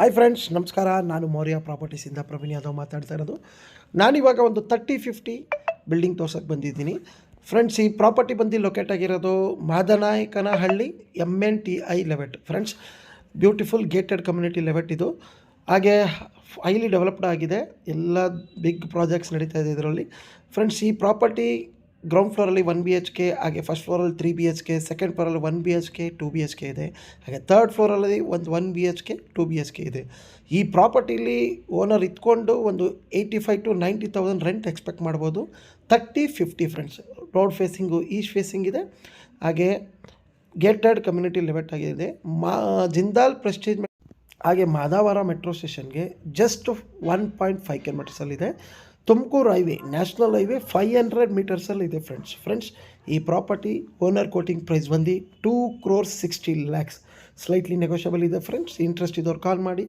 Hi friends, ನಮಸ್ಕಾರ. ನಾನು ಮೌರ್ಯ ಪ್ರಾಪರ್ಟೀಸಿಂದ ಪ್ರವೀಣ್ ಯಾದವ್ ಮಾತಾಡ್ತಾ ಇರೋದು. ನಾನಿವಾಗ ಒಂದು 30-50 ಬಿಲ್ಡಿಂಗ್ ತೋರ್ಸೋಕ್ಕೆ ಬಂದಿದ್ದೀನಿ. ಫ್ರೆಂಡ್ಸ್, ಈ ಪ್ರಾಪರ್ಟಿ ಬಂದು ಲೊಕೇಟ್ ಆಗಿರೋದು Madanayakanahalli MNTI ಲೆವೆಟ್. Friends, beautiful gated community ಲೆವೆಟ್ ಇದು. ಹಾಗೆ ಹೈಲಿ ಡೆವಲಪ್ಡ್ ಆಗಿದೆ. ಎಲ್ಲ ಬಿಗ್ ಪ್ರಾಜೆಕ್ಟ್ಸ್ ನಡೀತಾ ಇದೆ ಇದರಲ್ಲಿ. ಫ್ರೆಂಡ್ಸ್, ಈ ಪ್ರಾಪರ್ಟಿ ಗ್ರೌಂಡ್ ಫ್ಲೋರಲ್ಲಿ 1 BHK, ಹಾಗೆ first ಫ್ಲೋರಲ್ಲಿ 3 BHK, second ಫ್ಲೋರಲ್ಲಿ 1 BHK 2 BHK ಇದೆ. ಹಾಗೆ ಥರ್ಡ್ ಫ್ಲೋರಲ್ಲಿ ಒಂದು 1 BHK 2 BHK ಇದೆ. ಈ ಪ್ರಾಪರ್ಟಿಲಿ ಓನರ್ ಇದ್ಕೊಂಡು ಒಂದು 85,000 to 90,000 ರೆಂಟ್ ಎಕ್ಸ್ಪೆಕ್ಟ್ ಮಾಡ್ಬೋದು. 30-50 friends. Road facing east facing ಇದೆ. ಹಾಗೆ ಗೇಟೆಡ್ ಕಮ್ಯುನಿಟಿ ಲೆವೆಟ್ ಆಗಿದೆ. ಜಿಂದಾಲ್ ಪ್ರೆಸ್ಟೀಜ್ ಹಾಗೆ ಮಾದಾವರ ಮೆಟ್ರೋ ಸ್ಟೇಷನ್ಗೆ ಜಸ್ಟ್ 1.5 ಕಿಲೋಮೀಟರ್ಸಲ್ಲಿದೆ. ತುಮಕೂರು ಹೈವೇ, ನ್ಯಾಷನಲ್ ಹೈವೇ 500 ಮೀಟರ್ಸಲ್ಲಿದೆ ಫ್ರೆಂಡ್ಸ್. ಈ ಪ್ರಾಪರ್ಟಿ ಓನರ್ ಕೋಟಿಂಗ್ ಪ್ರೈಸ್ ಬಂದು 2,60,00,000. ಸ್ಲೈಟ್ಲಿ ನೆಗೋಷಿಯಬಲ್ ಇದೆ ಫ್ರೆಂಡ್ಸ್. ಇಂಟ್ರೆಸ್ಟ್ ಇದ್ದವ್ರು ಕಾಲ್ ಮಾಡಿ.